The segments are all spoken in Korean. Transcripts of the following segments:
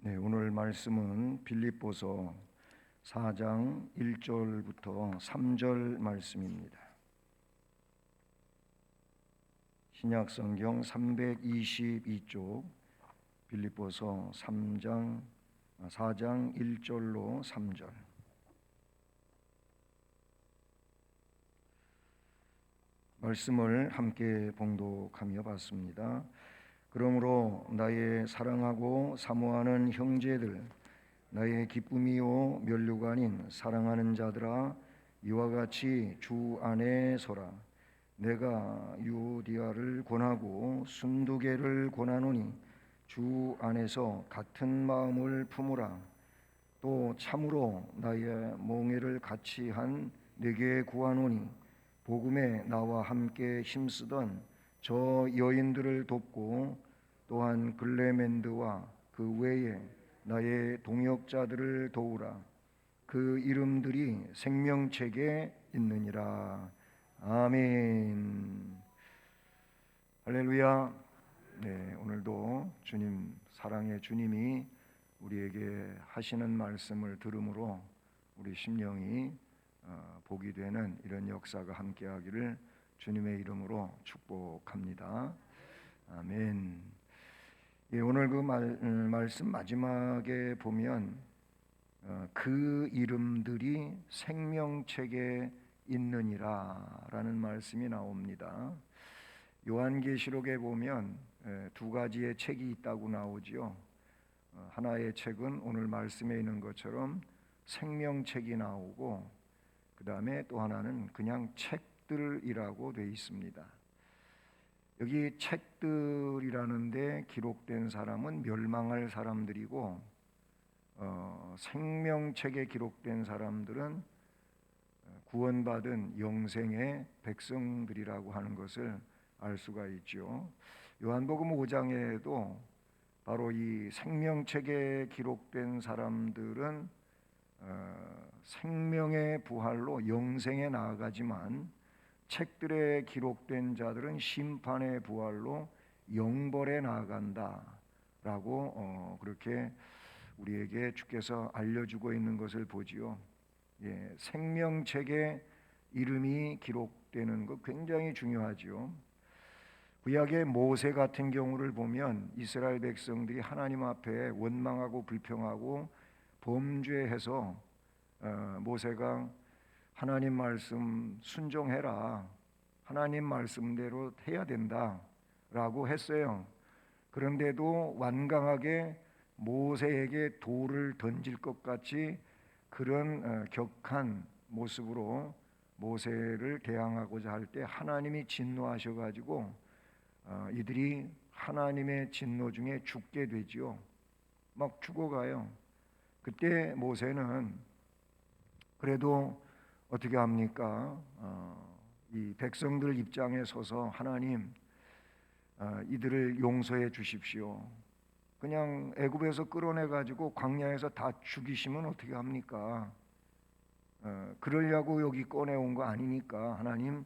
네, 오늘 말씀은 빌립보서 4장 1절부터 3절 말씀입니다. 신약 성경 322쪽 빌립보서 4장 1절로 3절. 말씀을 함께 봉독하며 봤습니다. 그러므로 나의 사랑하고 사모하는 형제들, 나의 기쁨이요 면류가 아닌 사랑하는 자들아, 이와 같이 주 안에 서라. 내가 유오디아를 권하고 순두개를 권하노니 주 안에서 같은 마음을 품으라. 또 참으로 나의 몽해를 같이 한 내게 구하노니 복음에 나와 함께 힘쓰던 저 여인들을 돕고 또한 글레멘드와 그 외에 나의 동역자들을 도우라. 그 이름들이 생명책에 있느니라. 아멘. 할렐루야. 네, 오늘도 주님, 사랑의 주님이 우리에게 하시는 말씀을 들음으로 우리 심령이 복이 되는 이런 역사가 함께하기를 주님의 이름으로 축복합니다. 아멘. 예, 오늘 그 말씀 마지막에 보면 그 이름들이 생명책에 있느니라 라는 말씀이 나옵니다. 요한계시록에 보면 두 가지의 책이 있다고 나오지요. 하나의 책은 오늘 말씀에 있는 것처럼 생명책이 나오고, 그 다음에 또 하나는 그냥 책들이라고 되어 있습니다. 여기 책들이라는데 기록된 사람은 멸망할 사람들이고, 생명책에 기록된 사람들은 구원받은 영생의 백성들이라고 하는 것을 알 수가 있죠. 요한복음 5장에도 바로 이 생명책에 기록된 사람들은 생명의 부활로 영생에 나아가지만, 책들에 기록된 자들은 심판의 부활로 영벌에 나아간다라고 그렇게 우리에게 주께서 알려주고 있는 것을 보지요. 예, 생명책에 이름이 기록되는 것 굉장히 중요하죠. 구약의 모세 같은 경우를 보면 이스라엘 백성들이 하나님 앞에 원망하고 불평하고 범죄해서 모세가 하나님 말씀 순종해라, 하나님 말씀대로 해야 된다라고 했어요. 그런데도 완강하게 모세에게 돌을 던질 것 같이 그런 격한 모습으로 모세를 대항하고자 할 때 하나님이 진노하셔가지고 이들이 하나님의 진노 중에 죽게 되지요. 막 죽어가요. 그때 모세는 그래도 어떻게 합니까? 이 백성들 입장에 서서 하나님, 이들을 용서해 주십시오. 그냥 애굽에서 끌어내 가지고 광야에서 다 죽이시면 어떻게 합니까? 그러려고 여기 꺼내온 거 아니니까 하나님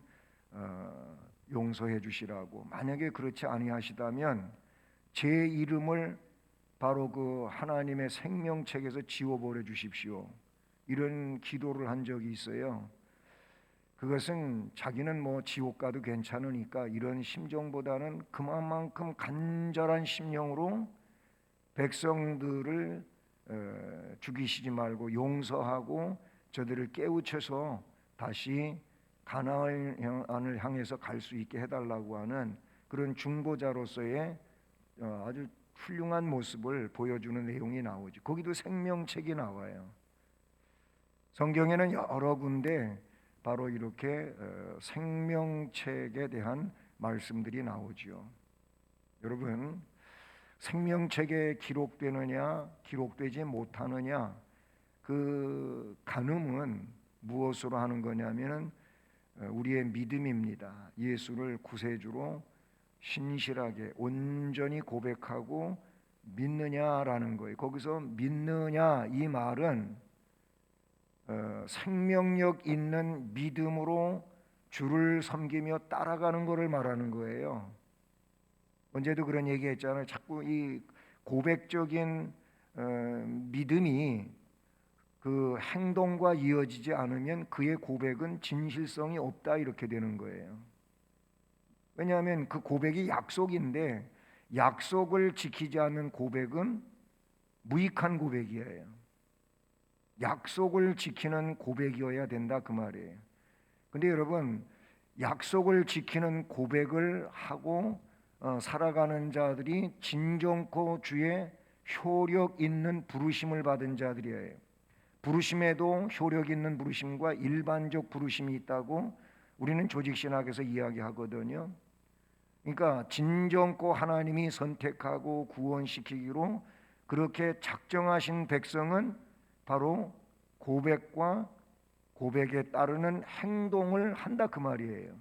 용서해 주시라고. 만약에 그렇지 아니하시다면 제 이름을 바로 그 하나님의 생명책에서 지워버려 주십시오. 이런 기도를 한 적이 있어요. 그것은 자기는 뭐 지옥 가도 괜찮으니까 이런 심정보다는 그만큼 간절한 심령으로 백성들을 죽이시지 말고 용서하고 저들을 깨우쳐서 다시 가나안을 향해서 갈 수 있게 해달라고 하는 그런 중보자로서의 아주 훌륭한 모습을 보여주는 내용이 나오죠. 거기도 생명책이 나와요. 성경에는 여러 군데 바로 이렇게 생명책에 대한 말씀들이 나오죠. 여러분, 생명책에 기록되느냐 기록되지 못하느냐, 그 가늠은 무엇으로 하는 거냐면은 우리의 믿음입니다. 예수를 구세주로 신실하게 온전히 고백하고 믿느냐라는 거예요. 거기서 믿느냐 이 말은 생명력 있는 믿음으로 주를 섬기며 따라가는 것을 말하는 거예요. 언제도 그런 얘기했잖아요. 자꾸 이 고백적인 믿음이 그 행동과 이어지지 않으면 그의 고백은 진실성이 없다 이렇게 되는 거예요. 왜냐하면 그 고백이 약속인데 약속을 지키지 않는 고백은 무익한 고백이에요. 약속을 지키는 고백이어야 된다 그 말이에요. 근데 여러분, 약속을 지키는 고백을 하고 살아가는 자들이 진정코 주의 효력 있는 부르심을 받은 자들이에요. 부르심에도 효력 있는 부르심과 일반적 부르심이 있다고 우리는 조직신학에서 이야기하거든요. 그러니까 진정코 하나님이 선택하고 구원시키기로 그렇게 작정하신 백성은 바로 고백과 고백에 따르는 행동을 한다 그 말이에요.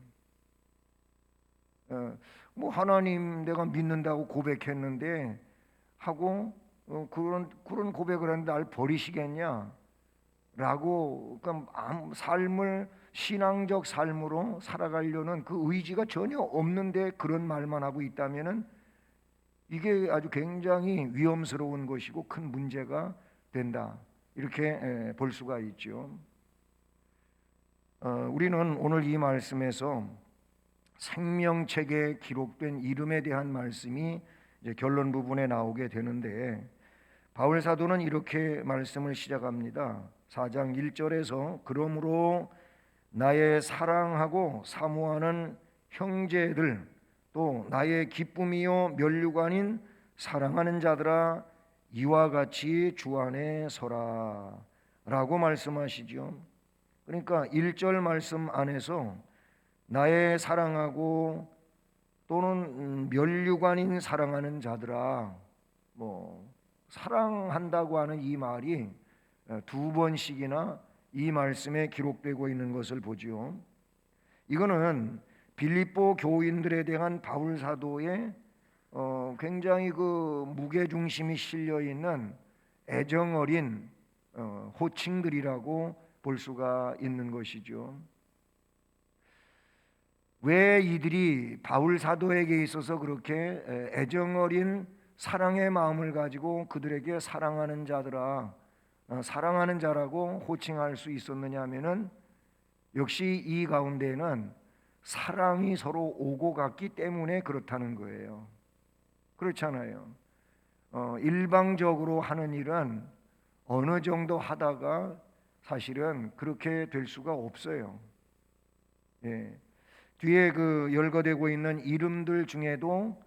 뭐 하나님 내가 믿는다고 고백했는데 하고 그런 고백을 했는데 날 버리시겠냐? 라고 그러니까 삶을 신앙적 삶으로 살아가려는 그 의지가 전혀 없는데 그런 말만 하고 있다면은 이게 아주 굉장히 위험스러운 것이고 큰 문제가 된다. 이렇게 볼 수가 있죠. 우리는 오늘 이 말씀에서 생명책에 기록된 이름에 대한 말씀이 이제 결론 부분에 나오게 되는데 바울 사도는 이렇게 말씀을 시작합니다. 4장 1절에서 그러므로 나의 사랑하고 사모하는 형제들 또 나의 기쁨이요 면류관인 사랑하는 자들아 이와 같이 주 안에 서라 라고 말씀하시죠. 그러니까 1절 말씀 안에서 나의 사랑하고 또는 면류관인 사랑하는 자들아 뭐 사랑한다고 하는 이 말이 두 번씩이나 이 말씀에 기록되고 있는 것을 보지요. 이거는 빌립보 교인들에 대한 바울 사도의 굉장히 그 무게 중심이 실려 있는 애정 어린 호칭들이라고 볼 수가 있는 것이죠. 왜 이들이 바울 사도에게 있어서 그렇게 애정 어린 사랑의 마음을 가지고 그들에게 사랑하는 자들아 사랑하는 자라고 호칭할 수 있었느냐 하면은 역시 이 가운데는 사랑이 서로 오고 갔기 때문에 그렇다는 거예요. 그렇잖아요. 일방적으로 하는 일은 어느 정도 하다가 사실은 그렇게 될 수가 없어요. 예. 뒤에 그 열거되고 있는 이름들 중에도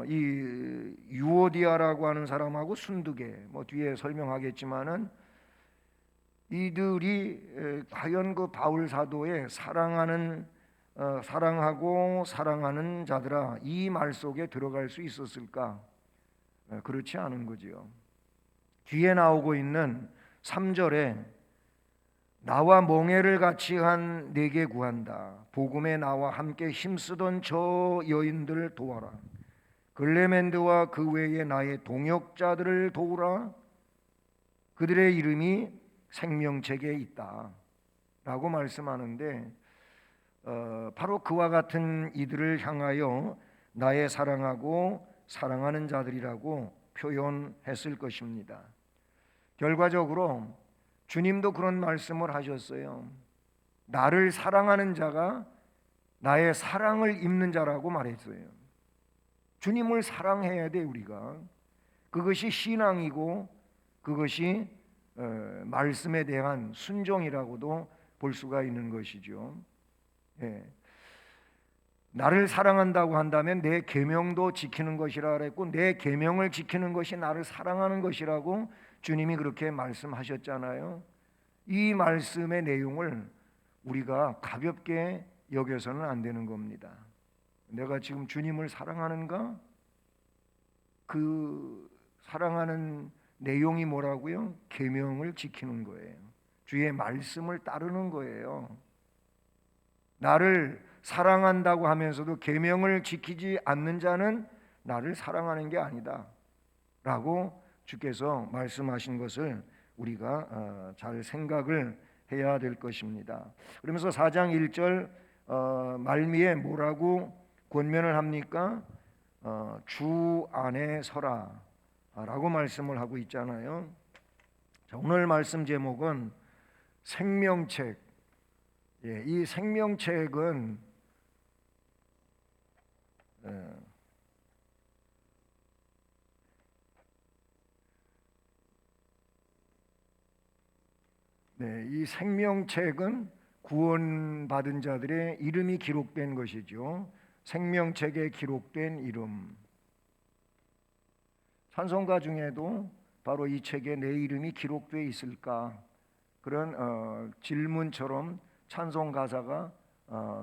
이 유오디아라고 하는 사람하고 순두계 뭐 뒤에 설명하겠지만은 이들이 과연 그 바울 사도의 사랑하고 사랑하는 자들아 이 말 속에 들어갈 수 있었을까? 그렇지 않은 거지요. 뒤에 나오고 있는 3절에 나와 멍에를 같이 한 내게 구한다. 복음에 나와 함께 힘쓰던 저 여인들을 도와라. 글레멘드와 그 외에 나의 동역자들을 도우라. 그들의 이름이 생명책에 있다 라고 말씀하는데 바로 그와 같은 이들을 향하여 나의 사랑하고 사랑하는 자들이라고 표현했을 것입니다. 결과적으로 주님도 그런 말씀을 하셨어요. 나를 사랑하는 자가 나의 사랑을 입는 자라고 말했어요. 주님을 사랑해야 돼 우리가. 그것이 신앙이고 그것이 말씀에 대한 순종이라고도 볼 수가 있는 것이죠. 예. 나를 사랑한다고 한다면 내 계명도 지키는 것이라 그랬고 내 계명을 지키는 것이 나를 사랑하는 것이라고 주님이 그렇게 말씀하셨잖아요. 이 말씀의 내용을 우리가 가볍게 여겨서는 안 되는 겁니다. 내가 지금 주님을 사랑하는가? 그 사랑하는 내용이 뭐라고요? 계명을 지키는 거예요. 주의 말씀을 따르는 거예요. 나를 사랑한다고 하면서도 계명을 지키지 않는 자는 나를 사랑하는 게 아니다 라고 주께서 말씀하신 것을 우리가 잘 생각을 해야 될 것입니다. 그러면서 4장 1절 말미에 뭐라고 권면을 합니까? 주 안에 서라. 라고 말씀을 하고 있잖아요. 자, 오늘 말씀 제목은 생명책. 이 생명책은 이 생명책은 구원받은 자들의 이름이 기록된 것이죠. 생명책에 기록된 이름. 찬송가 중에도 바로 이 책에 내 이름이 기록되어 있을까, 그런 질문처럼 찬송 가사가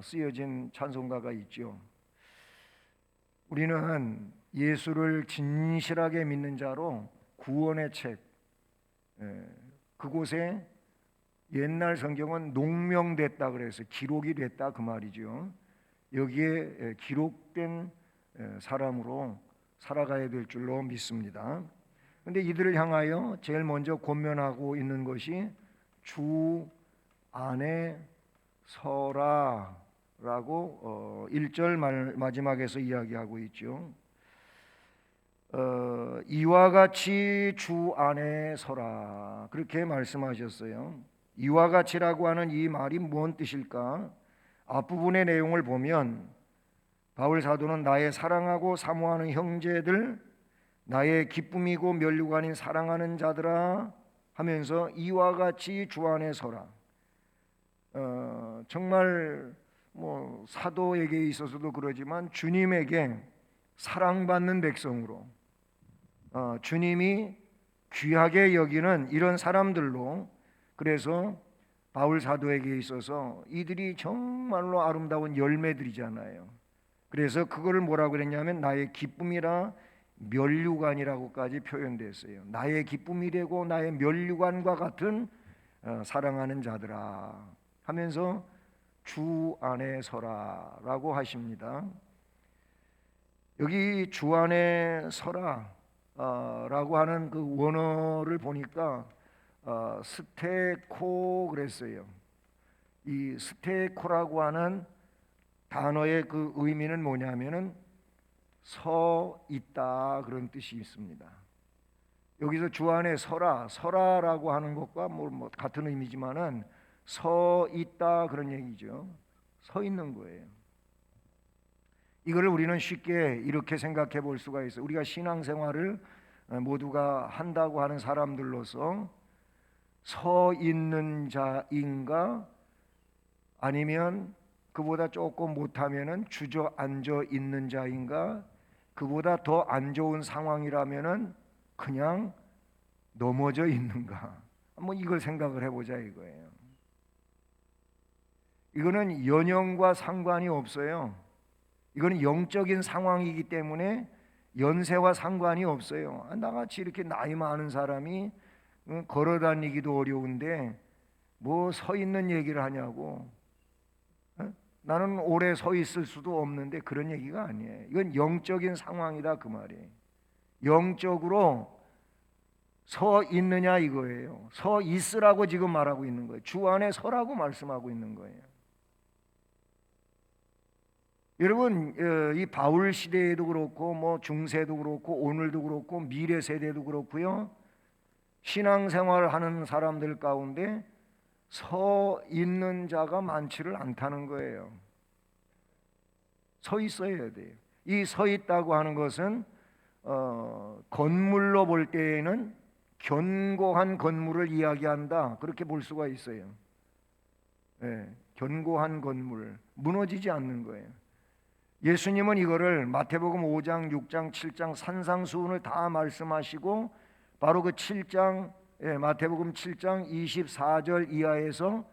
쓰여진 찬송가가 있죠. 우리는 예수를 진실하게 믿는 자로 구원의 책, 그곳에 옛날 성경은 농명됐다 그래서 기록이 됐다 그 말이죠. 여기에 기록된 사람으로 살아가야 될 줄로 믿습니다. 그런데 이들을 향하여 제일 먼저 권면하고 있는 것이 주 안에 서라 라고 1절 마지막에서 이야기하고 있죠. 이와 같이 주 안에 서라 그렇게 말씀하셨어요. 이와 같이라고 하는 이 말이 무슨 뜻일까? 앞부분의 내용을 보면 바울 사도는 나의 사랑하고 사모하는 형제들, 나의 기쁨이고 면류관인 사랑하는 자들아 하면서 이와 같이 주 안에 서라. 정말 사도에게 있어서도 그러지만 주님에게 사랑받는 백성으로 주님이 귀하게 여기는 이런 사람들로, 그래서 바울 사도에게 있어서 이들이 정말로 아름다운 열매들이잖아요. 그래서 그거를 뭐라고 그랬냐면 나의 기쁨이라 면류관이라고까지 표현됐어요. 나의 기쁨이 되고 나의 면류관과 같은 사랑하는 자들아 하면서 주 안에 서라 라고 하십니다. 여기 주 안에 서라 라고 하는 그 원어를 보니까 스테코 그랬어요. 이 스테코라고 하는 단어의 그 의미는 뭐냐면은 서 있다 그런 뜻이 있습니다. 여기서 주 안에 서라라고 하는 것과 뭐 같은 의미지만은 서 있다 그런 얘기죠. 서 있는 거예요. 이거를 우리는 쉽게 이렇게 생각해 볼 수가 있어요. 우리가 신앙생활을 모두가 한다고 하는 사람들로서 서 있는 자인가, 아니면 그보다 조금 못하면은 주저앉아 있는 자인가, 그보다 더 안 좋은 상황이라면은 그냥 넘어져 있는가, 한번 이걸 생각을 해보자 이거예요. 이거는 연령과 상관이 없어요. 이거는 영적인 상황이기 때문에 연세와 상관이 없어요. 나같이 이렇게 나이 많은 사람이 걸어 다니기도 어려운데 뭐 서 있는 얘기를 하냐고. 나는 오래 서 있을 수도 없는데, 그런 얘기가 아니에요. 이건 영적인 상황이다 그 말이에요. 영적으로 서 있느냐 이거예요. 서 있으라고 지금 말하고 있는 거예요. 주 안에 서라고 말씀하고 있는 거예요. 여러분, 이 바울 시대에도 그렇고 뭐 중세도 그렇고 오늘도 그렇고 미래 세대도 그렇고요, 신앙생활을 하는 사람들 가운데 서 있는 자가 많지를 않다는 거예요. 서 있어야 돼요. 이 서 있다고 하는 것은 건물로 볼 때에는 견고한 건물을 이야기한다 그렇게 볼 수가 있어요. 견고한 건물, 무너지지 않는 거예요. 예수님은 이거를 마태복음 5장, 6장, 7장 산상수훈을 다 말씀하시고 바로 그 7장, 마태복음 7장 24절 이하에서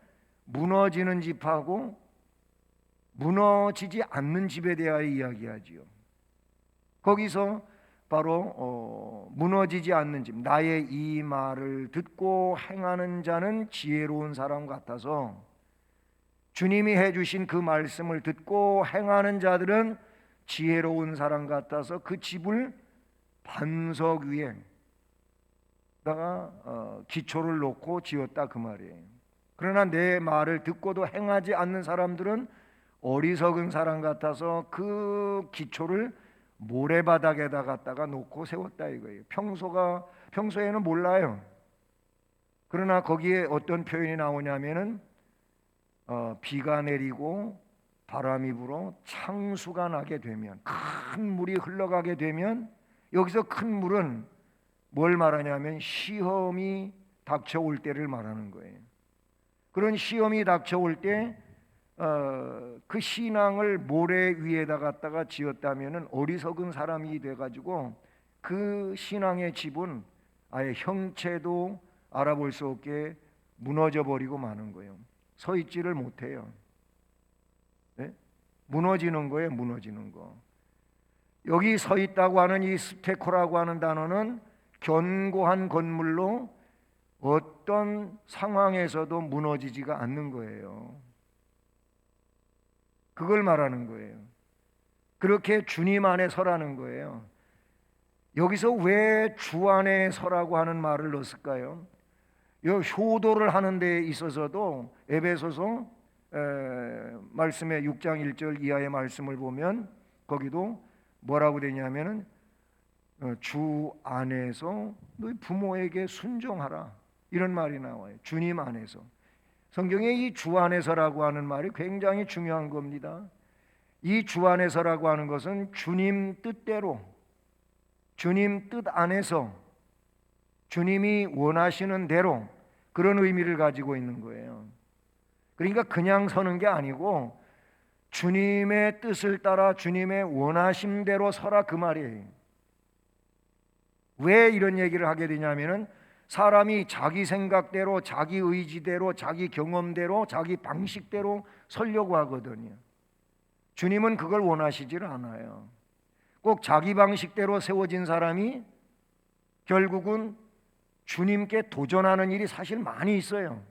무너지는 집하고 무너지지 않는 집에 대하여 이야기하지요. 거기서 바로 무너지지 않는 집, 나의 이 말을 듣고 행하는 자는 지혜로운 사람 같아서, 주님이 해주신 그 말씀을 듣고 행하는 자들은 지혜로운 사람 같아서 그 집을 반석 위에다가 기초를 놓고 지었다 그 말이에요. 그러나 내 말을 듣고도 행하지 않는 사람들은 어리석은 사람 같아서 그 기초를 모래바닥에다 갖다가 놓고 세웠다 이거예요. 평소에는 몰라요. 그러나 거기에 어떤 표현이 나오냐면은 비가 내리고 바람이 불어 창수가 나게 되면, 큰 물이 흘러가게 되면, 여기서 큰 물은 뭘 말하냐면 시험이 닥쳐올 때를 말하는 거예요. 그런 시험이 닥쳐올 때 그 신앙을 모래 위에다 갖다가 지었다면은 어리석은 사람이 돼가지고 그 신앙의 집은 아예 형체도 알아볼 수 없게 무너져 버리고 마는 거예요. 서 있지를 못해요. 네? 무너지는 거예요, 무너지는 거. 여기 서 있다고 하는 이 스테코라고 하는 단어는 견고한 건물로 어떤 상황에서도 무너지지가 않는 거예요. 그걸 말하는 거예요. 그렇게 주님 안에 서라는 거예요. 여기서 왜 주 안에 서라고 하는 말을 넣었을까요? 효도를 하는 데 있어서도 에베소서 말씀의 6장 1절 이하의 말씀을 보면 거기도 뭐라고 되냐면은 주 안에서 너희 부모에게 순종하라 이런 말이 나와요. 주님 안에서. 성경에 이 주 안에서라고 하는 말이 굉장히 중요한 겁니다. 이 주 안에서라고 하는 것은 주님 뜻대로, 주님 뜻 안에서, 주님이 원하시는 대로 그런 의미를 가지고 있는 거예요. 그러니까 그냥 서는 게 아니고 주님의 뜻을 따라 주님의 원하심대로 서라 그 말이에요. 왜 이런 얘기를 하게 되냐면은 사람이 자기 생각대로, 자기 의지대로, 자기 경험대로, 자기 방식대로 서려고 하거든요. 주님은 그걸 원하시질 않아요. 꼭 자기 방식대로 세워진 사람이 결국은 주님께 도전하는 일이 사실 많이 있어요.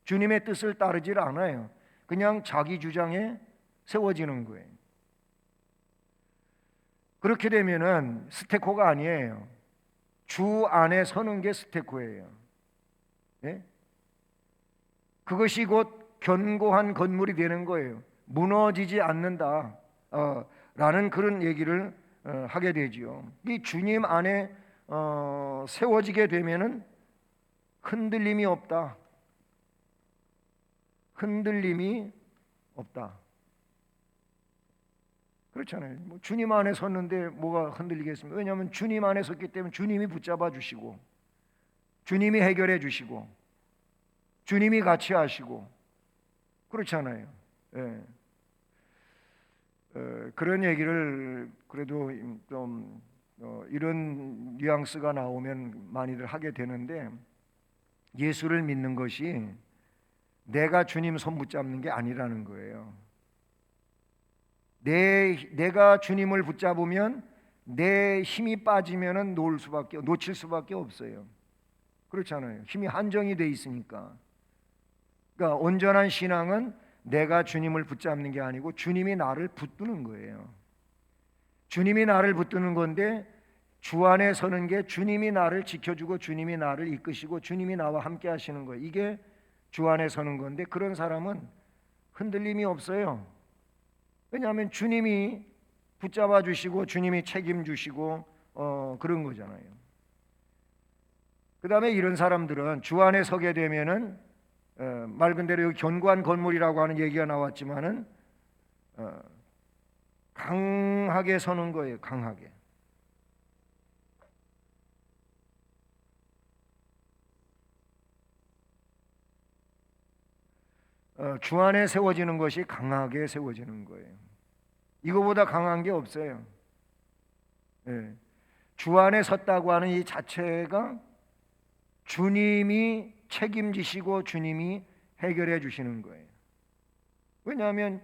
주님의 뜻을 따르질 않아요. 그냥 자기 주장에 세워지는 거예요. 그렇게 되면은 스테코가 아니에요. 주 안에 서는 게 스테코예요. 네? 그것이 곧 견고한 건물이 되는 거예요. 무너지지 않는다 라는 그런 얘기를 하게 되지요. 이 주님 안에 세워지게 되면은 흔들림이 없다. 흔들림이 없다. 그렇잖아요. 뭐 주님 안에 섰는데 뭐가 흔들리겠습니까? 왜냐하면 주님 안에 섰기 때문에 주님이 붙잡아 주시고, 주님이 해결해 주시고, 주님이 같이 하시고, 그렇잖아요. 예. 그런 얘기를 그래도 좀 이런 뉘앙스가 나오면 많이들 하게 되는데, 예수를 믿는 것이 내가 주님 손 붙잡는 게 아니라는 거예요. 내가 주님을 붙잡으면 내 힘이 빠지면은 놓칠 수밖에 없어요. 그렇잖아요. 힘이 한정이 돼 있으니까. 그러니까 온전한 신앙은 내가 주님을 붙잡는 게 아니고 주님이 나를 붙드는 거예요. 주님이 나를 붙드는 건데 주 안에 서는 게 주님이 나를 지켜주고 주님이 나를 이끄시고 주님이 나와 함께 하시는 거예요. 이게 주 안에 서는 건데 그런 사람은 흔들림이 없어요. 왜냐하면 주님이 붙잡아 주시고 주님이 책임주시고 그런 거잖아요. 그 다음에 이런 사람들은 주 안에 서게 되면은 말 그대로 여기 견고한 건물이라고 하는 얘기가 나왔지만은 강하게 서는 거예요. 강하게. 주 안에 세워지는 것이 강하게 세워지는 거예요. 이거보다 강한 게 없어요. 예. 주 안에 섰다고 하는 이 자체가 주님이 책임지시고 주님이 해결해 주시는 거예요. 왜냐하면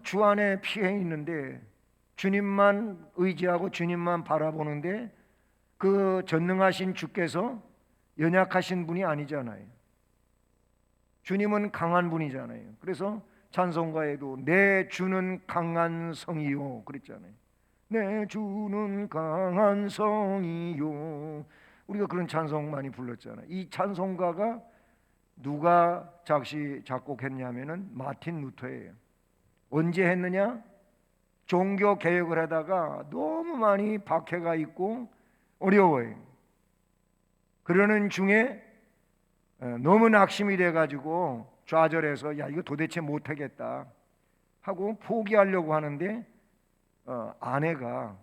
주 안에 피해 있는데 주님만 의지하고 주님만 바라보는데 그 전능하신 주께서 연약하신 분이 아니잖아요. 주님은 강한 분이잖아요. 그래서 찬송가에도 내 주는 강한 성이요 그랬잖아요. 내 주는 강한 성이요. 우리가 그런 찬송 많이 불렀잖아요. 이 찬송가가 누가 작곡했냐면은 마틴 루터예요. 언제 했느냐? 종교 개혁을 하다가 너무 많이 박해가 있고 어려워요. 그러는 중에 너무 낙심이 돼가지고 좌절해서 야 이거 도대체 못하겠다 하고 포기하려고 하는데 아내가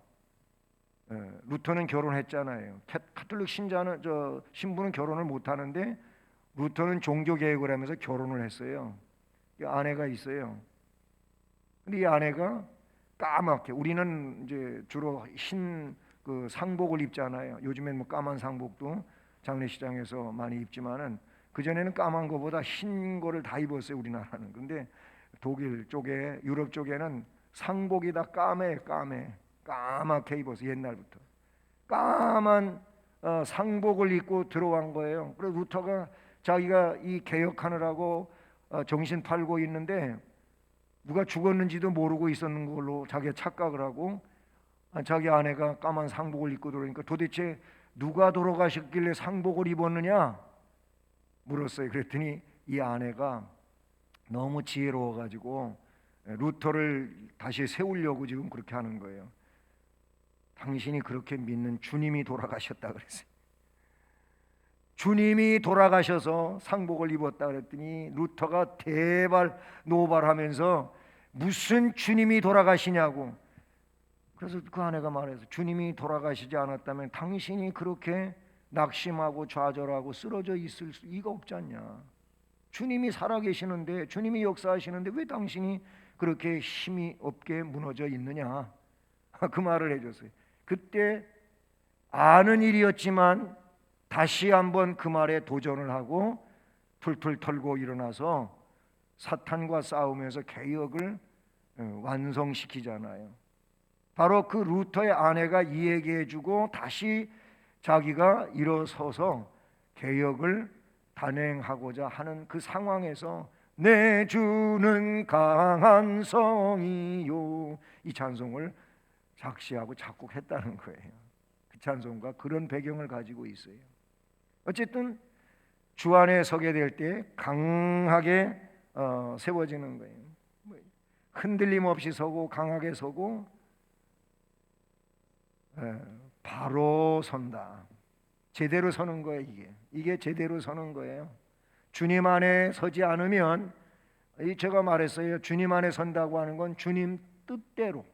루터는 결혼했잖아요. 카톨릭 신부는 결혼을 못 하는데 루터는 종교 개혁을 하면서 결혼을 했어요. 아내가 있어요. 근데 이 아내가 까맣게, 우리는 이제 주로 흰 그 상복을 입잖아요. 요즘엔 뭐 까만 상복도 장례식장에서 많이 입지만은 그 전에는 까만 거보다 흰 거를 다 입었어요, 우리나라는. 근데 독일 쪽에, 유럽 쪽에는 상복이 다 까맣게 입었어요. 옛날부터 까만 상복을 입고 들어간 거예요. 그래서 루터가 자기가 이 개혁하느라고 정신 팔고 있는데 누가 죽었는지도 모르고 있었는 걸로 자기가 착각을 하고 자기 아내가 까만 상복을 입고 들어오니까 도대체 누가 돌아가셨길래 상복을 입었느냐 물었어요. 그랬더니 이 아내가 너무 지혜로워 가지고 루터를 다시 세우려고 지금 그렇게 하는 거예요. 당신이 그렇게 믿는 주님이 돌아가셨다 그랬어요. 주님이 돌아가셔서 상복을 입었다 그랬더니 루터가 노발하면서 무슨 주님이 돌아가시냐고. 그래서 그 아내가 말해서 주님이 돌아가시지 않았다면 당신이 그렇게 낙심하고 좌절하고 쓰러져 있을 이가 없지 않냐. 주님이 살아계시는데, 주님이 역사하시는데 왜 당신이 그렇게 힘이 없게 무너져 있느냐. 그 말을 해줬어요. 그때 아는 일이었지만 다시 한번 그 말에 도전을 하고 풀풀 털고 일어나서 사탄과 싸우면서 개혁을 완성시키잖아요. 바로 그 루터의 아내가 이 얘기해주고 다시 자기가 일어서서 개혁을 단행하고자 하는 그 상황에서 내 주는 강한 성이요, 이 찬송을 작시하고 작곡했다는 거예요. 그 찬송가 그런 배경을 가지고 있어요. 어쨌든 주 안에 서게 될 때 강하게 세워지는 거예요. 흔들림 없이 서고 강하게 서고 바로 선다. 제대로 서는 거예요. 이게 제대로 서는 거예요. 주님 안에 서지 않으면, 제가 말했어요. 주님 안에 선다고 하는 건 주님 뜻대로,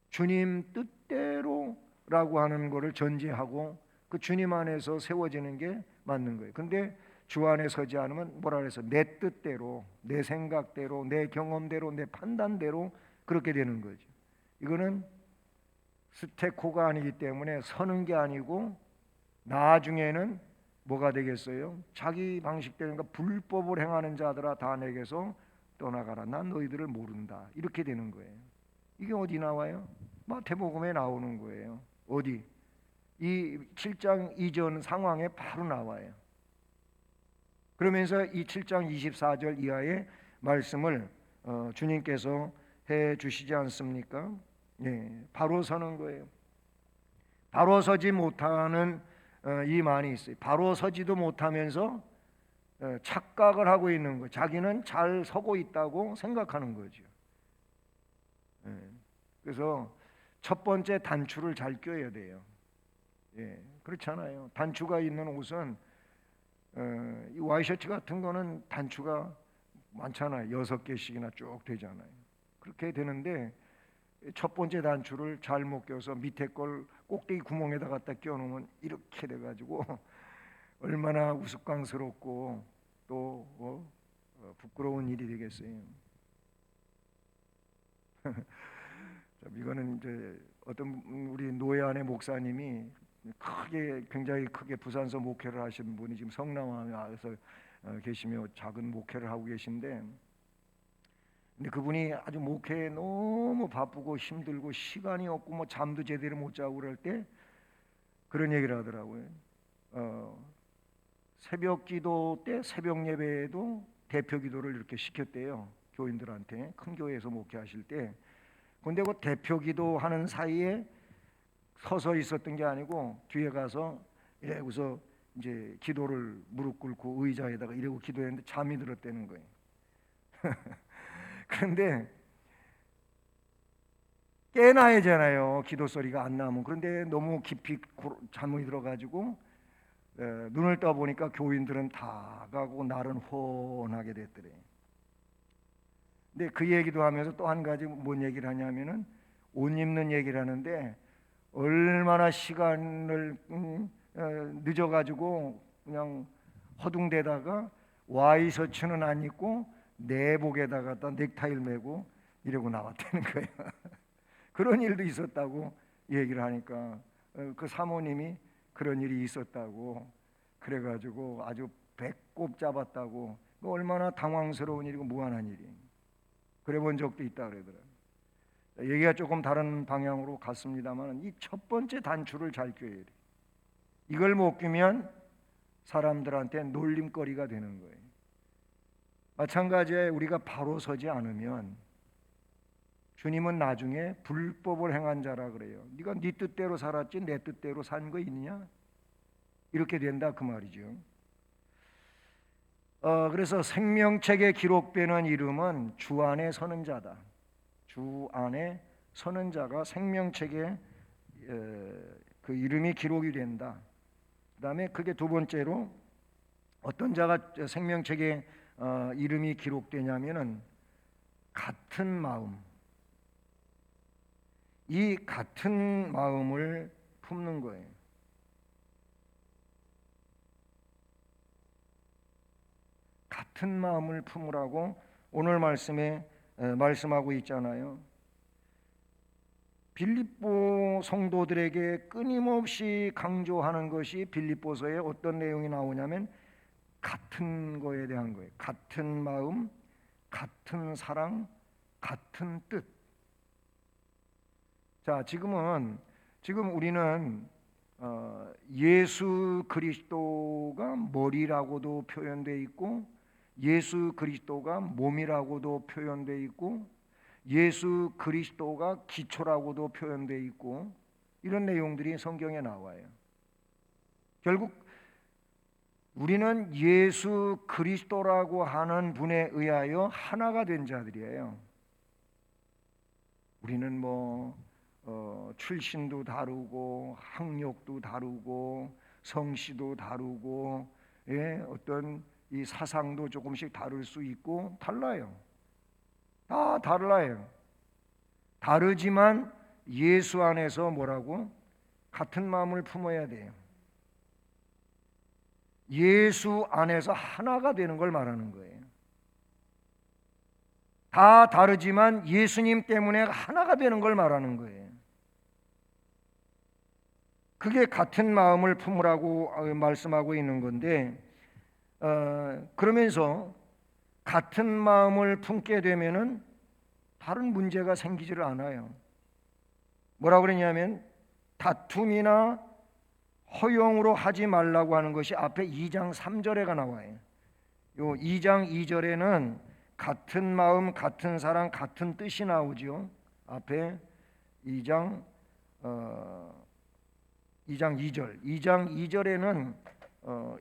주님 뜻대로라고 하는 것을 전제하고 그 주님 안에서 세워지는 게 맞는 거예요. 근데 주 안에 서지 않으면 뭐라 그래서 내 뜻대로, 내 생각대로, 내 경험대로, 내 판단대로 그렇게 되는 거죠. 이거는 스테코가 아니기 때문에 서는 게 아니고 나중에는 뭐가 되겠어요? 자기 방식대로, 불법을 행하는 자들아 다 내게서 떠나가라. 난 너희들을 모른다. 이렇게 되는 거예요. 이게 어디 나와요? 마태복음에 나오는 거예요. 어디? 이 7장 이전 상황에 바로 나와요. 그러면서 이 7장 24절 이하의 말씀을 주님께서 해 주시지 않습니까? 바로 서는 거예요. 바로 서지 못하는 이 많이 있어요. 바로 서지도 못하면서 착각을 하고 있는 거예요. 자기는 잘 서고 있다고 생각하는 거죠. 그래서 첫 번째 단추를 잘 껴야 돼요. 그렇잖아요. 단추가 있는 옷은 이 와이셔츠 같은 거는 단추가 많잖아요. 6개씩이나 쭉 되잖아요. 그렇게 되는데 첫 번째 단추를 잘 못 껴서 밑에 걸 꼭대기 구멍에다 갖다 껴놓으면 이렇게 돼가지고 얼마나 우스꽝스럽고 또 부끄러운 일이 되겠어요. 이거는 이제 어떤 우리 노예 안의 목사님이 굉장히 크게 부산서 목회를 하시는 분이 지금 성남에서 계시며 작은 목회를 하고 계신데, 근데 그분이 아주 목회에 너무 바쁘고 힘들고 시간이 없고 뭐 잠도 제대로 못 자고 그럴 때 그런 얘기를 하더라고요. 새벽 기도 때 새벽 예배에도 대표 기도를 이렇게 시켰대요. 교인들한테, 큰 교회에서 목회하실 때. 근데 그 대표 기도하는 사이에 서서 있었던 게 아니고 뒤에 가서 이래고서 이제 기도를 무릎 꿇고 의자에다가 이러고 기도했는데 잠이 들었다는 거예요. 그런데 깨나야잖아요. 기도 소리가 안 나면. 그런데 너무 깊이 잠이 들어가지고 눈을 떠 보니까 교인들은 다 가고 날은 훤하게 됐더래. 근데 그 얘기도 하면서 또 한 가지 뭔 얘기를 하냐면은 옷 입는 얘기를 하는데 얼마나 시간을 늦어가지고 그냥 허둥대다가 와이셔츠는 안 입고 내복에다가 넥타이를 메고 이러고 나왔다는 거예요. 그런 일도 있었다고 얘기를 하니까 그 사모님이 그런 일이 있었다고 그래가지고 아주 배꼽 잡았다고 얼마나 당황스러운 일이고 무한한 일이 그래 본 적도 있다 그러더라고요. 얘기가 조금 다른 방향으로 갔습니다만 이 첫 번째 단추를 잘 꿰야 돼. 이걸 못 끼면 사람들한테 놀림거리가 되는 거예요. 마찬가지에 우리가 바로 서지 않으면 주님은 나중에 불법을 행한 자라 그래요. 네가 네 뜻대로 살았지 내 뜻대로 산 거 있느냐? 이렇게 된다 그 말이죠. 그래서 생명책에 기록되는 이름은 주 안에 서는 자다. 주 안에 서는 자가 생명책에 그 이름이 기록이 된다. 그다음에 그게 두 번째로 어떤 자가 생명책에 이름이 기록되냐면은 같은 마음, 이 같은 마음을 품는 거예요. 같은 마음을 품으라고 오늘 말씀에 말씀하고 있잖아요. 빌립보 성도들에게 끊임없이 강조하는 것이 빌립보서에 어떤 내용이 나오냐면 같은 거에 대한 거예요. 같은 마음, 같은 사랑, 같은 뜻. 자, 지금 우리는 예수 그리스도가 머리라고도 표현되어 있고 예수 그리스도가 몸이라고도 표현되어 있고 예수 그리스도가 기초라고도 표현되어 있고 이런 내용들이 성경에 나와요. 결국 우리는 예수 그리스도라고 하는 분에 의하여 하나가 된 자들이에요. 우리는 출신도 다르고 학력도 다르고 성씨도 다르고 어떤 이 사상도 조금씩 다를 수 있고 달라요. 다 달라요. 다르지만 예수 안에서 뭐라고? 같은 마음을 품어야 돼요. 예수 안에서 하나가 되는 걸 말하는 거예요. 다 다르지만 예수님 때문에 하나가 되는 걸 말하는 거예요. 그게 같은 마음을 품으라고 말씀하고 있는 건데 그러면서 같은 마음을 품게 되면은 다른 문제가 생기지를 않아요. 뭐라고 그러냐면 다툼이나 허용으로 하지 말라고 하는 것이 앞에 2장 3절에가 나와요. 요 2장 2절에는 같은 마음, 같은 사랑, 같은 뜻이 나오죠. 앞에 2장 2절. 2장 2절에는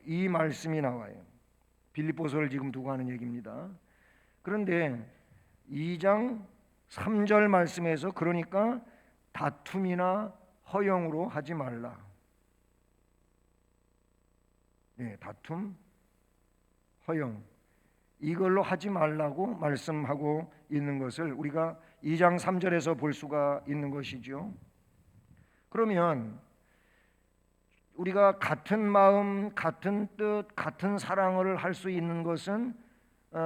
이 말씀이 나와요. 빌립보서를 지금 두고 하는 얘기입니다. 그런데 2장 3절 말씀에서 그러니까 다툼이나 허용으로 하지 말라. 네, 다툼, 허용 이걸로 하지 말라고 말씀하고 있는 것을 우리가 2장 3절에서 볼 수가 있는 것이죠. 그러면 우리가 같은 마음, 같은 뜻, 같은 사랑을 할 수 있는 것은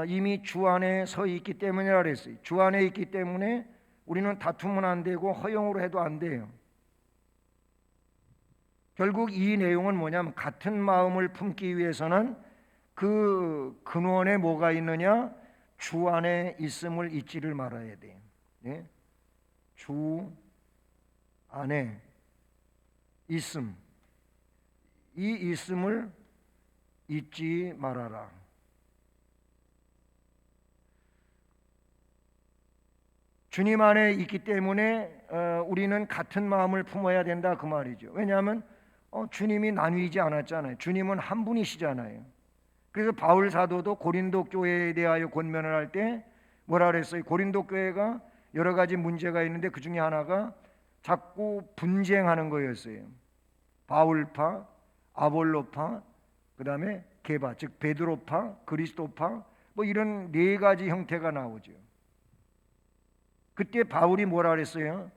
이미 주 안에 서 있기 때문이라 그랬어요. 주 안에 있기 때문에 우리는 다투면 안 되고 허용으로 해도 안 돼요. 결국 이 내용은 뭐냐면 같은 마음을 품기 위해서는 그 근원에 뭐가 있느냐? 주 안에 있음을 잊지를 말아야 돼요. 네? 주 안에 있음. 이 있음을 잊지 말아라. 주님 안에 있기 때문에 우리는 같은 마음을 품어야 된다 그 말이죠. 왜냐하면 주님이 나뉘지 않았잖아요. 주님은 한 분이시잖아요. 그래서 바울 사도도 고린도 교회에 대하여 권면을 할 때 뭐라 그랬어요? 고린도 교회가 여러 가지 문제가 있는데 그 중에 하나가 자꾸 분쟁하는 거였어요. 바울파, 아볼로파, 그 다음에 게바, 즉 베드로파, 그리스도파, 뭐 이런 네 가지 형태가 나오죠. 그때 바울이 뭐라 그랬어요?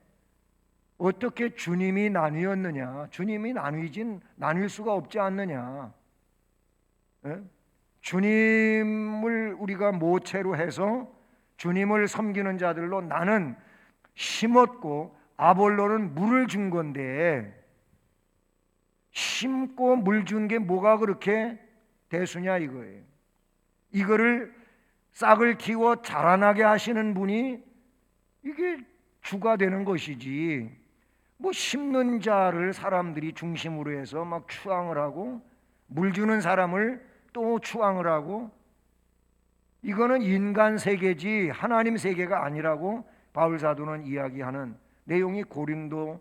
어떻게 주님이 나뉘었느냐? 주님이 나뉠 수가 없지 않느냐? 예? 주님을 우리가 모체로 해서 주님을 섬기는 자들로 나는 심었고 아볼로는 물을 준 건데, 심고 물 준 게 뭐가 그렇게 대수냐 이거예요. 이거를 싹을 틔워 자라나게 하시는 분이 이게 주가 되는 것이지, 뭐 심는 자를 사람들이 중심으로 해서 막 추앙을 하고 물 주는 사람을 또 추앙을 하고, 이거는 인간 세계지 하나님 세계가 아니라고 바울 사도는 이야기하는 내용이 고린도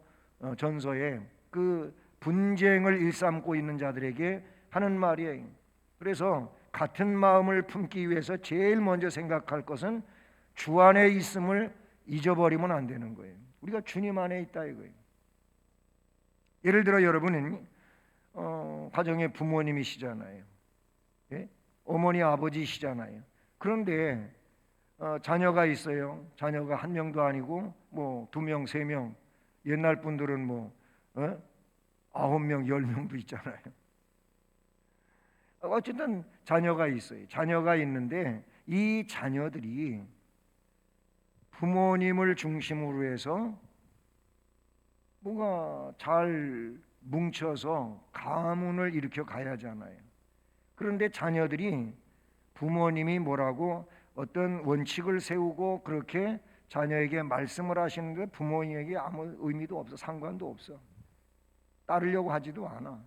전서에 그 분쟁을 일삼고 있는 자들에게 하는 말이에요. 그래서 같은 마음을 품기 위해서 제일 먼저 생각할 것은 주 안에 있음을 잊어버리면 안 되는 거예요. 우리가 주님 안에 있다 이거예요. 예를 들어 여러분은 가정의 부모님이시잖아요. 예? 어머니 아버지시잖아요. 그런데 자녀가 있어요. 자녀가 한 명도 아니고 뭐 2명, 3명, 옛날 분들은 뭐 9명, 10명도 있잖아요. 어쨌든 자녀가 있어요. 자녀가 있는데 이 자녀들이 부모님을 중심으로 해서 뭔가 잘 뭉쳐서 가문을 일으켜 가야 하잖아요. 그런데 자녀들이 부모님이 뭐라고 어떤 원칙을 세우고 그렇게 자녀에게 말씀을 하시는데 부모님에게 아무 의미도 없어, 상관도 없어. 따르려고 하지도 않아.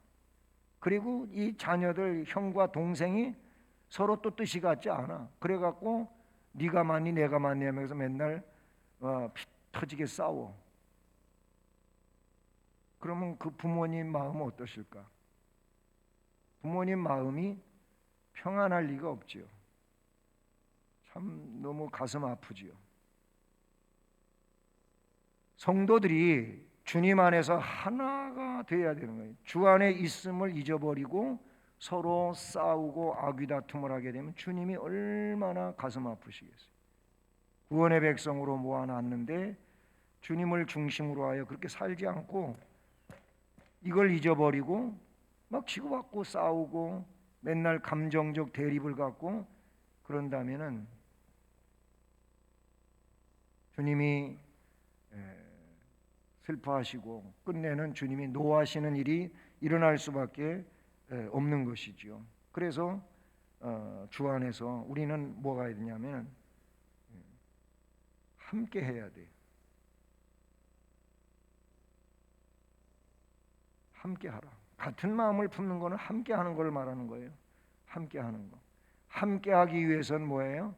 그리고 이 자녀들 형과 동생이 서로 또 뜻이 같지 않아. 그래갖고 네가 맞니 내가 맞니 하면서 맨날 피 터지게 싸워. 그러면 그 부모님 마음은 어떠실까? 부모님 마음이 평안할 리가 없지요. 참 너무 가슴 아프지요. 성도들이 주님 안에서 하나가 되어야 되는 거예요. 주 안에 있음을 잊어버리고 서로 싸우고 아귀다툼을 하게 되면 주님이 얼마나 가슴 아프시겠어요. 구원의 백성으로 모아놨는데 주님을 중심으로 하여 그렇게 살지 않고 이걸 잊어버리고 막 치고받고 싸우고 맨날 감정적 대립을 갖고 그런다면은 주님이 슬퍼하시고 끝내는 주님이 노하시는 일이 일어날 수밖에 없는 것이지요. 그래서 주 안에서 우리는 뭐가 해야 되냐면 함께 해야 돼요. 함께 하라. 같은 마음을 품는 거는 함께 하는 걸 말하는 거예요. 함께 하는 거. 함께 하기 위해서는 뭐예요?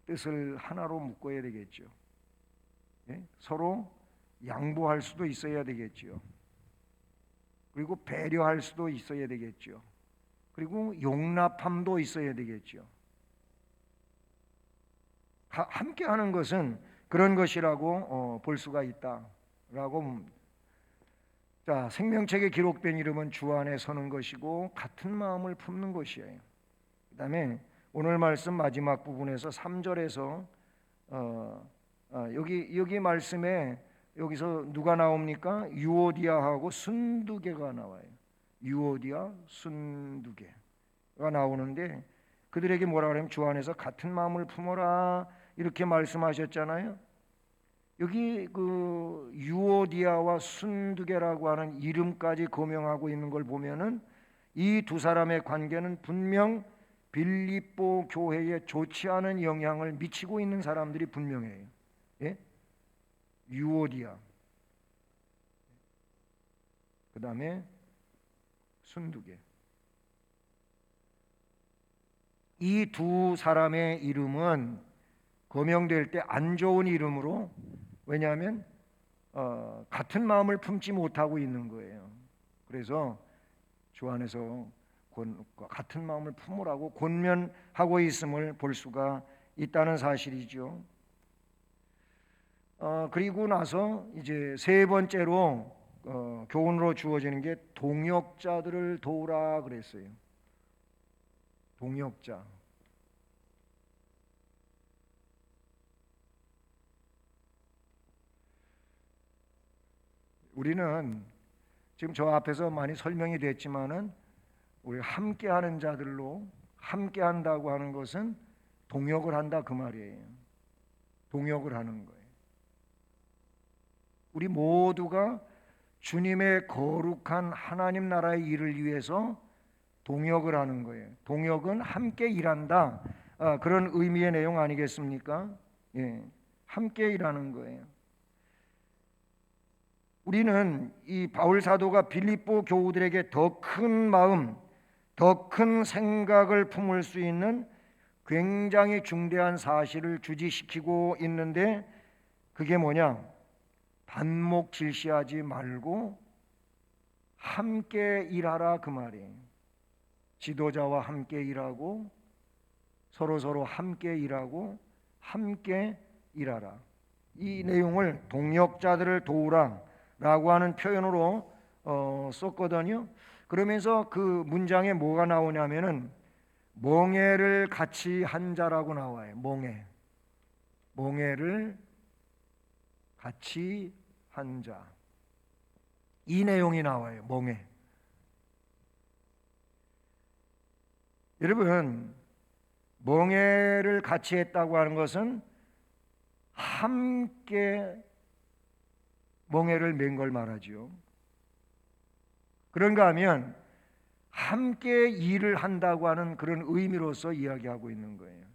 뜻을 하나로 묶어야 되겠죠. 서로 양보할 수도 있어야 되겠죠. 그리고 배려할 수도 있어야 되겠죠. 그리고 용납함도 있어야 되겠죠. 함께 하는 것은 그런 것이라고 볼 수가 있다라고 봅니다. 자, 생명책에 기록된 이름은 주 안에 서는 것이고 같은 마음을 품는 것이에요. 그 다음에 오늘 말씀 마지막 부분에서 3절에서 여기 말씀에 여기서 누가 나옵니까? 유오디아하고 순두개가 나와요. 유오디아, 순두개가 나오는데 그들에게 뭐라 그러면 주 안에서 같은 마음을 품어라 이렇게 말씀하셨잖아요. 여기 그 유오디아와 순두개라고 하는 이름까지 거명하고 있는 걸 보면은 이 두 사람의 관계는 분명 빌립보 교회에 좋지 않은 영향을 미치고 있는 사람들이 분명해요. 예? 유오디아, 그 다음에 순두개. 이 두 사람의 이름은 거명될 때 안 좋은 이름으로, 왜냐하면 같은 마음을 품지 못하고 있는 거예요. 그래서 주 안에서 같은 마음을 품으라고 권면하고 있음을 볼 수가 있다는 사실이죠. 그리고 나서 이제 세 번째로 교훈으로 주어지는 게 동역자들을 도우라 그랬어요. 동역자. 우리는 지금 저 앞에서 많이 설명이 됐지만은 우리 함께하는 자들로 함께한다고 하는 것은 동역을 한다 그 말이에요. 동역을 하는 거예요. 우리 모두가 주님의 거룩한 하나님 나라의 일을 위해서 동역을 하는 거예요. 동역은 함께 일한다. 그런 의미의 내용 아니겠습니까? 예, 함께 일하는 거예요. 우리는 이 바울 사도가 빌립보 교우들에게 더 큰 마음, 더 큰 생각을 품을 수 있는 굉장히 중대한 사실을 주지시키고 있는데 그게 뭐냐? 반목 질시하지 말고 함께 일하라 그 말이에요. 지도자와 함께 일하고 서로 함께 일하고 함께 일하라. 이 내용을 동역자들을 도우라 라고 하는 표현으로 썼거든요. 그러면서 그 문장에 뭐가 나오냐면은 멍에를 같이 한 자라고 나와요. 멍에를 같이 한 자. 이 내용이 나와요. 멍에. 여러분, 멍에를 같이 했다고 하는 것은 함께 멍에를 맨 걸 말하죠. 그런가 하면 함께 일을 한다고 하는 그런 의미로서 이야기하고 있는 거예요.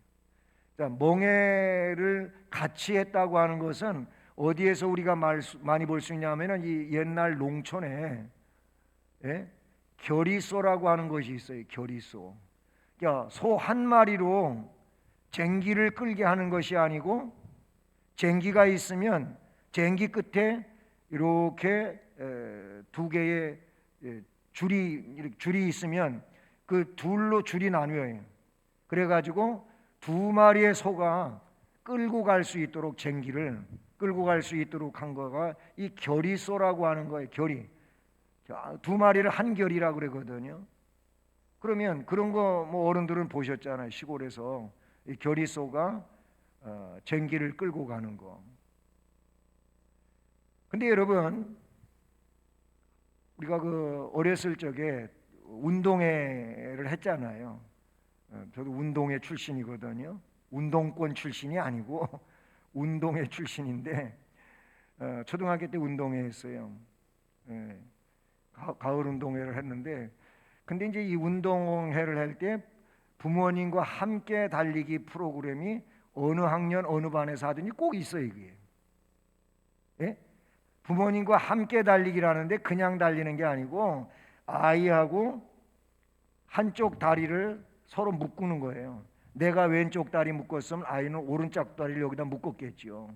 자, 멍에를 같이 했다고 하는 것은 어디에서 우리가 많이 볼 수 있냐면은 이 옛날 농촌에 겨리소라고 하는 것이 있어요. 겨리소. 그러니까 소 한 마리로 쟁기를 끌게 하는 것이 아니고 쟁기가 있으면 쟁기 끝에 이렇게 두 개의 줄이 있으면 그 둘로 줄이 나뉘어요. 그래가지고 두 마리의 소가 끌고 갈 수 있도록 쟁기를 끌고 갈 수 있도록 한 거가 이 겨리소라고 하는 거예요. 겨리. 두 마리를 한 겨리라고 그러거든요. 그러면 그런 거 뭐 어른들은 보셨잖아요. 시골에서 이 겨리소가 쟁기를 끌고 가는 거. 근데 여러분, 우리가 그 어렸을 적에 운동회를 했잖아요. 저도 운동회 출신이거든요. 운동권 출신이 아니고 운동회 출신인데 초등학교 때 운동회 했어요. 가을 운동회를 했는데 근데 이제 이 운동회를 할 때 부모님과 함께 달리기 프로그램이 어느 학년 어느 반에서 하든지 꼭 있어요. 이게. 예? 부모님과 함께 달리기라는데 그냥 달리는 게 아니고 아이하고 한쪽 다리를 서로 묶는 거예요. 내가 왼쪽 다리 묶었으면 아이는 오른쪽 다리를 여기다 묶었겠죠.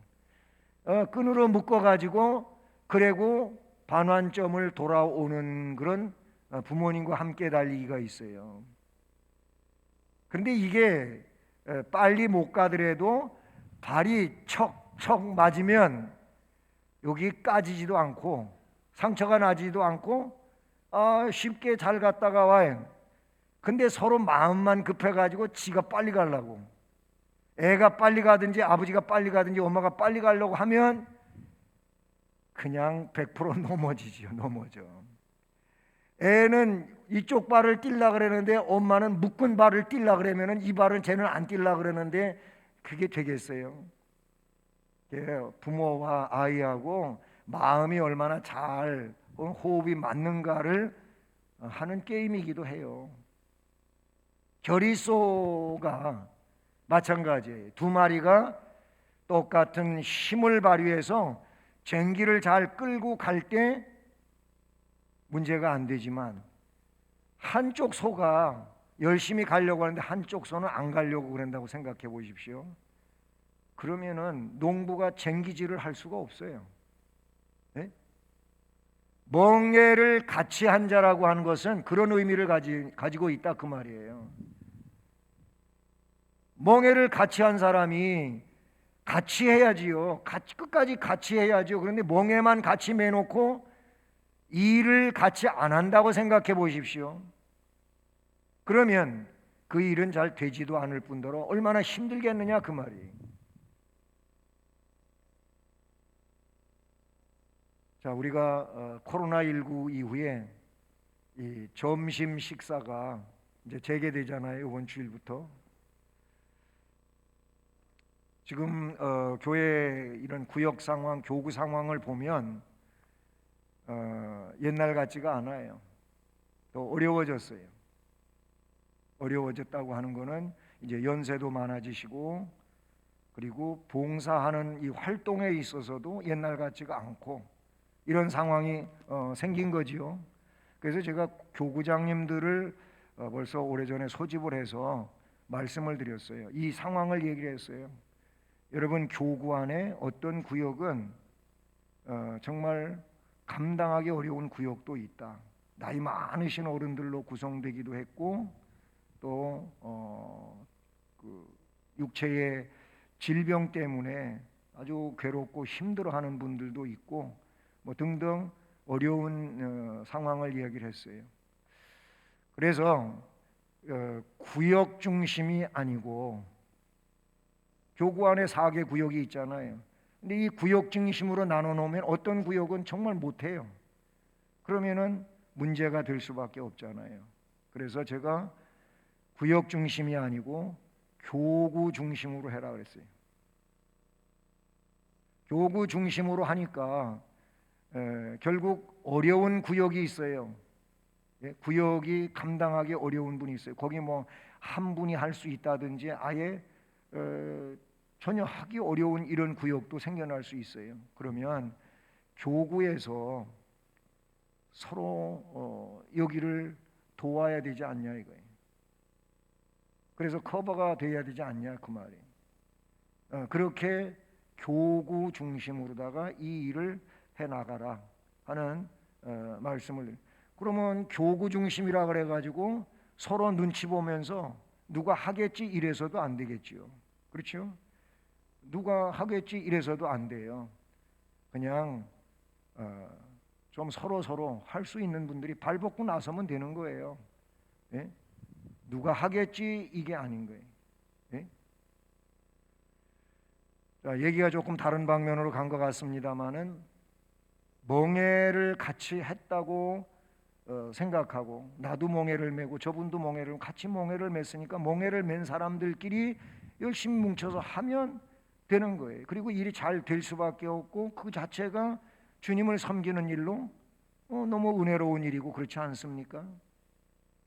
끈으로 묶어가지고 그리고 반환점을 돌아오는 그런 부모님과 함께 달리기가 있어요. 그런데 이게 빨리 못 가더라도 발이 척척 맞으면 여기 까지지도 않고 상처가 나지도 않고 쉽게 잘 갔다가 와요. 근데 서로 마음만 급해가지고 지가 빨리 가려고, 애가 빨리 가든지 아버지가 빨리 가든지 엄마가 빨리 가려고 하면 그냥 100% 넘어지죠. 넘어져. 애는 이쪽 발을 뛸라 그러는데 엄마는 묶은 발을 뛸라 그러면은 이 발은 쟤는 안 뛸라 그러는데 그게 되겠어요? 부모와 아이하고 마음이 얼마나 잘 호흡이 맞는가를 하는 게임이기도 해요. 겨리소가 마찬가지예요. 두 마리가 똑같은 힘을 발휘해서 쟁기를 잘 끌고 갈 때 문제가 안 되지만 한쪽 소가 열심히 가려고 하는데 한쪽 소는 안 가려고 그런다고 생각해 보십시오. 그러면은 농부가 쟁기질을 할 수가 없어요. 네? 멍에를 같이 한 자라고 하는 것은 그런 의미를 가지고 있다 그 말이에요. 멍해를 같이 한 사람이 같이 해야지요. 끝까지 같이 해야죠. 그런데 멍해만 같이 매놓고 일을 같이 안 한다고 생각해 보십시오. 그러면 그 일은 잘 되지도 않을 뿐더러 얼마나 힘들겠느냐 그 말이에요. 자, 우리가 코로나19 이후에 이 점심 식사가 이제 재개되잖아요. 이번 주일부터. 지금 교회 이런 구역 상황, 교구 상황을 보면 옛날 같지가 않아요. 또 어려워졌어요. 어려워졌다고 하는 거는 이제 연세도 많아지시고, 그리고 봉사하는 이 활동에 있어서도 옛날 같지가 않고 이런 상황이 생긴 거지요. 그래서 제가 교구장님들을 벌써 오래전에 소집을 해서 말씀을 드렸어요. 이 상황을 얘기를 했어요. 여러분, 교구 안에 어떤 구역은 정말 감당하기 어려운 구역도 있다. 나이 많으신 어른들로 구성되기도 했고, 또 그 육체의 질병 때문에 아주 괴롭고 힘들어하는 분들도 있고, 뭐 등등 어려운 상황을 이야기를 했어요. 그래서 구역 중심이 아니고, 교구 안에 4개 구역이 있잖아요. 근데 이 구역 중심으로 나눠 놓으면 어떤 구역은 정말 못해요. 그러면은 문제가 될 수밖에 없잖아요. 그래서 제가 구역 중심이 아니고 교구 중심으로 해라 그랬어요. 교구 중심으로 하니까 결국 어려운 구역이 있어요. 구역이 감당하기 어려운 분이 있어요. 거기 뭐 한 분이 할 수 있다든지 아예 전혀 하기 어려운 이런 구역도 생겨날 수 있어요. 그러면 교구에서 서로 여기를 도와야 되지 않냐 이거예요. 그래서 커버가 돼야 되지 않냐 그 말이에요. 그렇게 교구 중심으로다가 이 일을 해나가라 하는 말씀을. 그러면 교구 중심이라 그래가지고 서로 눈치 보면서 누가 하겠지 이래서도 안 되겠지요. 그렇죠? 누가 하겠지 이래서도 안 돼요. 그냥 좀 서로 할 수 있는 분들이 발벗고 나서면 되는 거예요. 예? 누가 하겠지 이게 아닌 거예요. 예? 자, 얘기가 조금 다른 방면으로 간 것 같습니다만은 멍해를 같이 했다고 생각하고, 나도 멍해를 메고 저분도 멍해를 같이 멍해를 맸으니까 멍해를 맨 사람들끼리 열심히 뭉쳐서 하면 되는 거예요. 그리고 일이 잘 될 수밖에 없고, 그 자체가 주님을 섬기는 일로 너무 은혜로운 일이고, 그렇지 않습니까?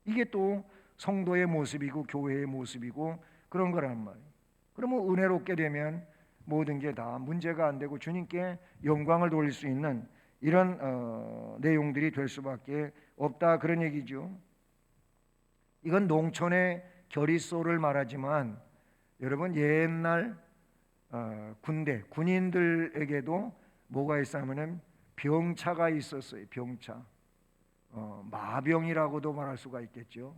이게 또 성도의 모습이고 교회의 모습이고 그런 거란 말이에요. 그러면 은혜롭게 되면 모든 게 다 문제가 안 되고 주님께 영광을 돌릴 수 있는 이런 내용들이 될 수밖에 없다, 그런 얘기죠. 이건 농촌의 결의소를 말하지만 여러분, 옛날 군대 군인들에게도 뭐가 있었냐면 병차가 있었어요. 병차. 마병이라고도 말할 수가 있겠죠.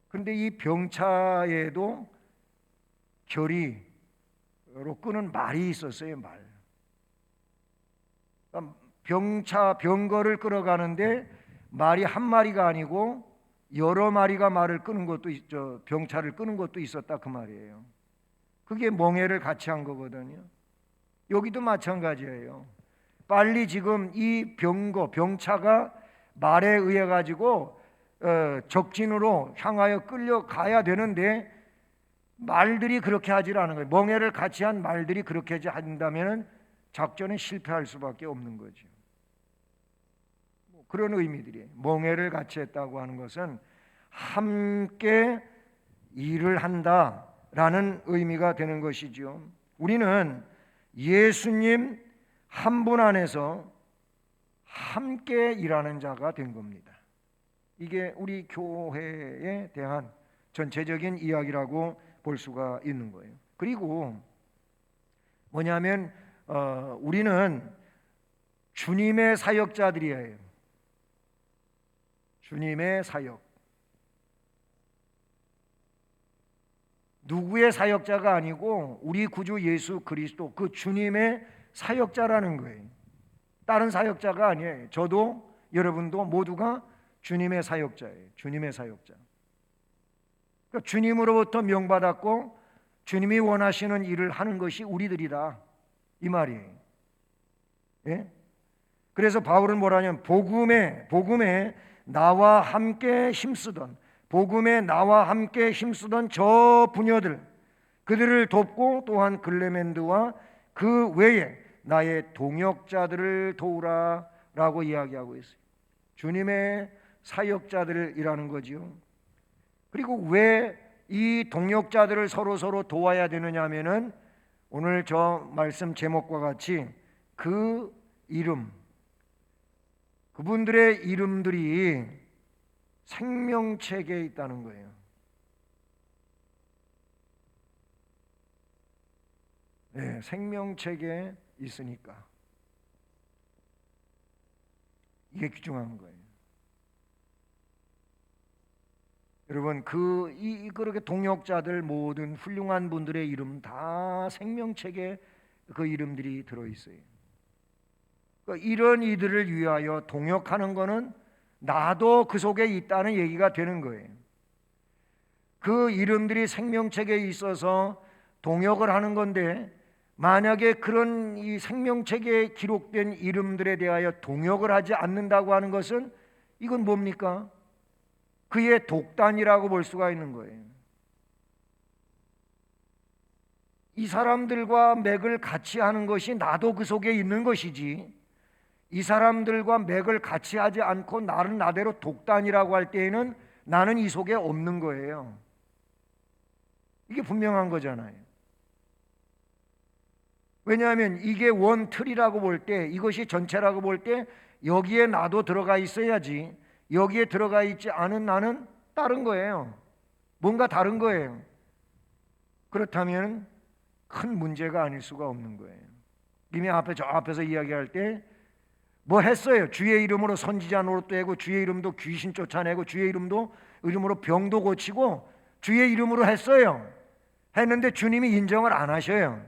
그런데 이 병차에도 결의로 끄는 말이 있었어요. 말. 병차 병거를 끌어가는데 말이 한 마리가 아니고 여러 마리가 말을 끄는 것도 있죠. 병차를 끄는 것도 있었다 그 말이에요. 그게 멍해를 같이 한 거거든요. 여기도 마찬가지예요. 빨리 지금 이 병차가 말에 의해 가지고 적진으로 향하여 끌려가야 되는데 말들이 그렇게 하질 않은 거예요. 멍해를 같이 한 말들이 그렇게 한다면 작전은 실패할 수밖에 없는 거죠. 그런 의미들이, 멍해를 같이 했다고 하는 것은 함께 일을 한다라는 의미가 되는 것이죠. 우리는 예수님 한 분 안에서 함께 일하는 자가 된 겁니다. 이게 우리 교회에 대한 전체적인 이야기라고 볼 수가 있는 거예요. 그리고 뭐냐면 우리는 주님의 사역자들이에요. 주님의 사역. 누구의 사역자가 아니고 우리 구주 예수 그리스도 그 주님의 사역자라는 거예요. 다른 사역자가 아니에요. 저도 여러분도 모두가 주님의 사역자예요. 주님의 사역자. 그러니까 주님으로부터 명받았고 주님이 원하시는 일을 하는 것이 우리들이다 이 말이에요. 예? 그래서 바울은 뭐라냐면 복음에 나와 함께 힘쓰던 저 부녀들 그들을 돕고 또한 글레멘드와 그 외에 나의 동역자들을 도우라 라고 이야기하고 있어요. 주님의 사역자들이라는 거지요. 그리고 왜 이 동역자들을 서로 도와야 되느냐 하면은 오늘 저 말씀 제목과 같이 그 이름, 그분들의 이름들이 생명책에 있다는 거예요. 네, 생명책에 있으니까 이게 귀중한 거예요. 여러분 그렇게 동역자들 모든 훌륭한 분들의 이름 다 생명책에 그 이름들이 들어 있어요. 그러니까 이런 이들을 위하여 동역하는 것은 나도 그 속에 있다는 얘기가 되는 거예요. 그 이름들이 생명책에 있어서 동역을 하는 건데 만약에 그런 이 생명책에 기록된 이름들에 대하여 동역을 하지 않는다고 하는 것은 이건 뭡니까? 그의 독단이라고 볼 수가 있는 거예요. 이 사람들과 맥을 같이 하는 것이 나도 그 속에 있는 것이지 이 사람들과 맥을 같이 하지 않고 나는 나대로 독단이라고 할 때에는 나는 이 속에 없는 거예요. 이게 분명한 거잖아요. 왜냐하면 이게 원틀이라고 볼 때 이것이 전체라고 볼 때 여기에 나도 들어가 있어야지 여기에 들어가 있지 않은 나는 다른 거예요. 뭔가 다른 거예요. 그렇다면 큰 문제가 아닐 수가 없는 거예요. 이미 저 앞에서 이야기할 때 뭐 했어요? 주의 이름으로 선지자 노릇되고 주의 이름도 귀신 쫓아내고 주의 이름으로 병도 고치고 주의 이름으로 했어요. 했는데 주님이 인정을 안 하셔요.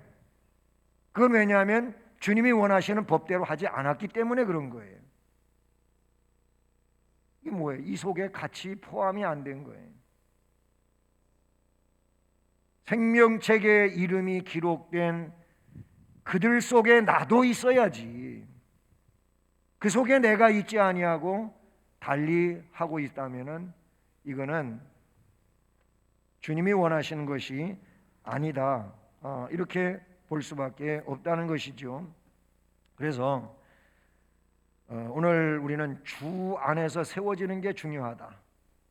그건 왜냐하면 주님이 원하시는 법대로 하지 않았기 때문에 그런 거예요. 이게 뭐예요? 이 속에 같이 포함이 안 된 거예요. 생명책에 이름이 기록된 그들 속에 나도 있어야지. 그 속에 내가 있지 아니하고 달리 하고 있다면은 이거는 주님이 원하시는 것이 아니다. 이렇게 볼 수밖에 없다는 것이죠. 그래서 오늘 우리는 주 안에서 세워지는 게 중요하다.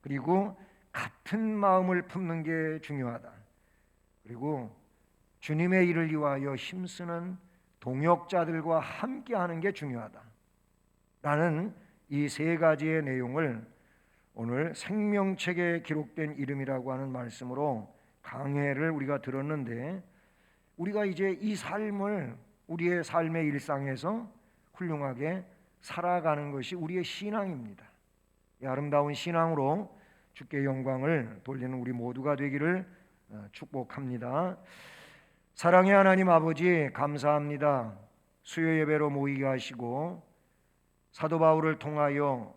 그리고 같은 마음을 품는 게 중요하다. 그리고 주님의 일을 위하여 힘쓰는 동역자들과 함께하는 게 중요하다. 라는 이 세 가지의 내용을 오늘 생명책에 기록된 이름이라고 하는 말씀으로 강해를 우리가 들었는데 우리가 이제 이 삶을 우리의 삶의 일상에서 훌륭하게 살아가는 것이 우리의 신앙입니다. 이 아름다운 신앙으로 주께 영광을 돌리는 우리 모두가 되기를 축복합니다. 사랑의 하나님 아버지 감사합니다. 수요 예배로 모이게 하시고 사도 바울을 통하여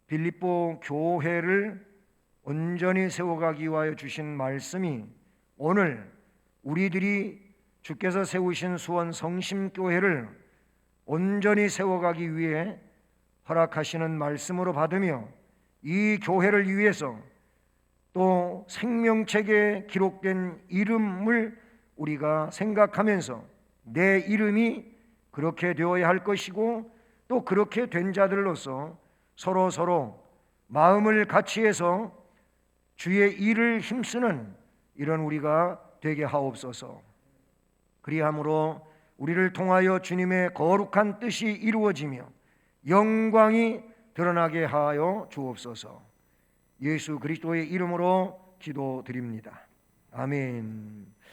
빌립보 교회를 온전히 세워가기 위하여 주신 말씀이 오늘 우리들이 주께서 세우신 수원 성심교회를 온전히 세워가기 위해 허락하시는 말씀으로 받으며 이 교회를 위해서 또 생명책에 기록된 이름을 우리가 생각하면서 내 이름이 그렇게 되어야 할 것이고 또 그렇게 된 자들로서 서로 마음을 같이 해서 주의 일을 힘쓰는 이런 우리가 되게 하옵소서. 그리함으로 우리를 통하여 주님의 거룩한 뜻이 이루어지며 영광이 드러나게 하여 주옵소서. 예수 그리스도의 이름으로 기도드립니다. 아멘.